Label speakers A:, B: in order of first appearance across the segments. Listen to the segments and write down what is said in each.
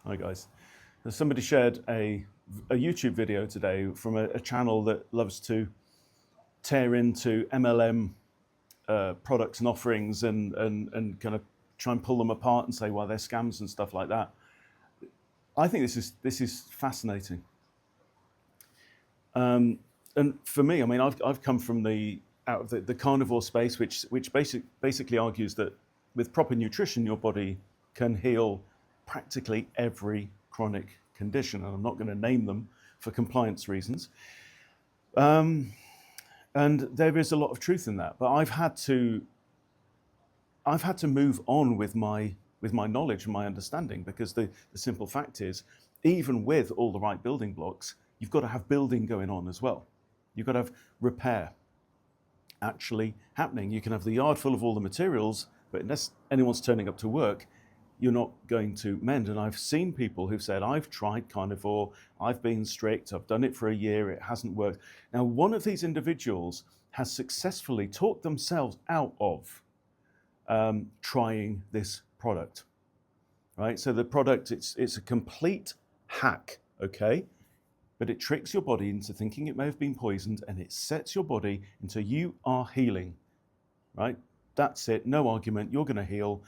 A: Hi guys. Somebody shared a YouTube video today from a channel that loves to tear into MLM products and offerings and kind of try and pull them apart and say, well, they're scams and stuff like that. I think this is fascinating. And for me, I mean, I've come from out of the carnivore space, which basically argues that with proper nutrition, your body can heal practically every chronic condition, and I'm not going to name them for compliance reasons. And there is a lot of truth in that, but I've had to move on with my knowledge and my understanding, because the simple fact is, even with all the right building blocks, you've got to have building going on as well. You've got to have repair actually happening. You can have the yard full of all the materials, but unless anyone's turning up to work, you're not going to mend. And I've seen people who've said, I've tried carnivore, I've been strict, I've done it for a year, it hasn't worked. Now, one of these individuals has successfully talked themselves out of trying this product, right? So the product, it's a complete hack, okay? But it tricks your body into thinking it may have been poisoned, and it sets your body into you are healing, right? That's it, no argument, you're gonna heal.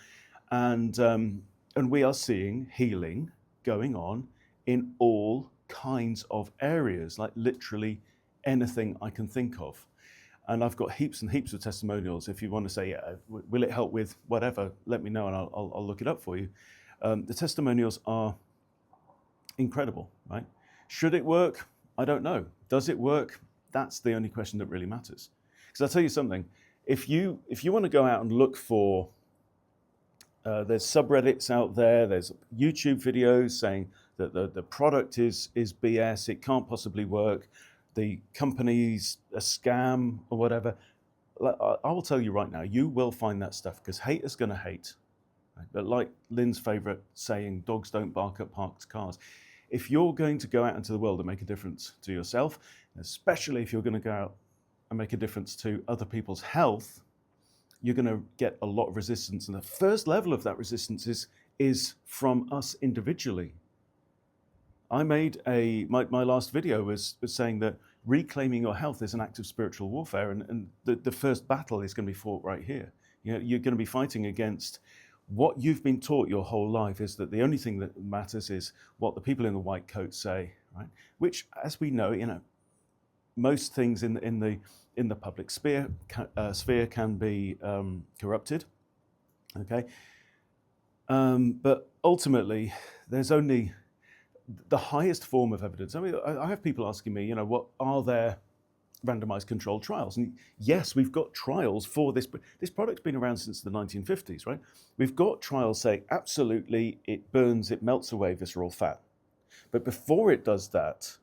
A: And we are seeing healing going on in all kinds of areas, like literally anything I can think of. And I've got heaps and heaps of testimonials. If you want to say, yeah, will it help with whatever, let me know and I'll look it up for you. The testimonials are incredible, right? Should it work? I don't know. Does it work? That's the only question that really matters. Because I'll tell you something, if you want to go out and look for, there's subreddits out there, there's YouTube videos saying that the product is BS, it can't possibly work, the company's a scam or whatever. I will tell you right now, you will find that stuff, because hate is going to hate. Right? But like Lynn's favorite saying, dogs don't bark at parked cars. If you're going to go out into the world and make a difference to yourself, especially if you're going to go out and make a difference to other people's health, you're going to get a lot of resistance. And the first level of that resistance is from us individually. I made my last video was saying that reclaiming your health is an act of spiritual warfare, and the first battle is going to be fought right here. You know, you're going to be fighting against what you've been taught your whole life, is that the only thing that matters is what the people in the white coat say, right? Which, as we know, most things in the public sphere can be corrupted, okay? But ultimately, there's only the highest form of evidence. I mean, I have people asking me, what are there randomized controlled trials? And yes, we've got trials for this. This product's been around since the 1950s, right? We've got trials saying absolutely it burns, it melts away visceral fat. But before it does that,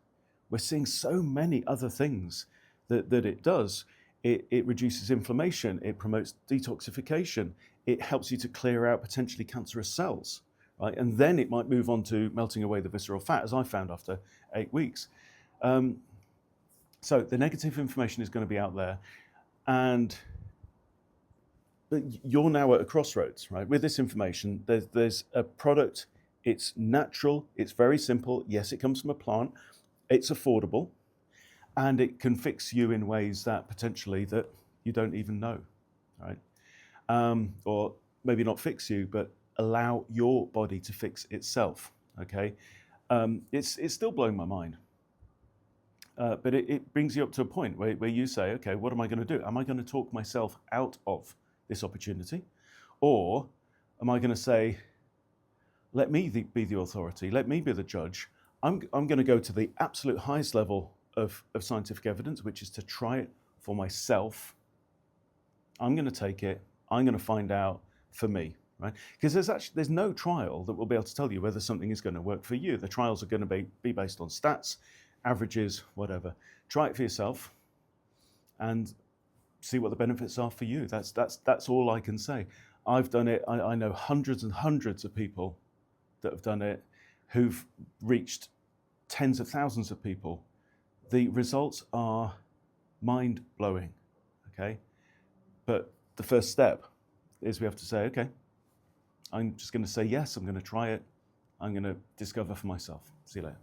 A: we're seeing so many other things that it does. It reduces inflammation, it promotes detoxification, it helps you to clear out potentially cancerous cells, right? And then it might move on to melting away the visceral fat, as I found after 8 weeks. So the negative information is going to be out there, but you're now at a crossroads, right? With this information, there's a product, it's natural, it's very simple. Yes, it comes from a plant, it's affordable, and it can fix you in ways that potentially that you don't even know, right? Or maybe not fix you, but allow your body to fix itself, okay? It's still blowing my mind. But it brings you up to a point where you say, okay, what am I going to do? Am I going to talk myself out of this opportunity? Or am I going to say, let me be the authority, let me be the judge. I'm going to go to the absolute highest level of scientific evidence, which is to try it for myself. I'm going to take it, I'm going to find out for me, right? Because there's no trial that will be able to tell you whether something is going to work for you. The trials are going to be based on stats, averages, whatever. Try it for yourself and see what the benefits are for you. That's all I can say. I've done it. I know hundreds and hundreds of people that have done it, who've reached tens of thousands of people. The results are mind-blowing, okay? But the first step is we have to say, okay, I'm just going to say yes, I'm going to try it, I'm going to discover for myself. See you later.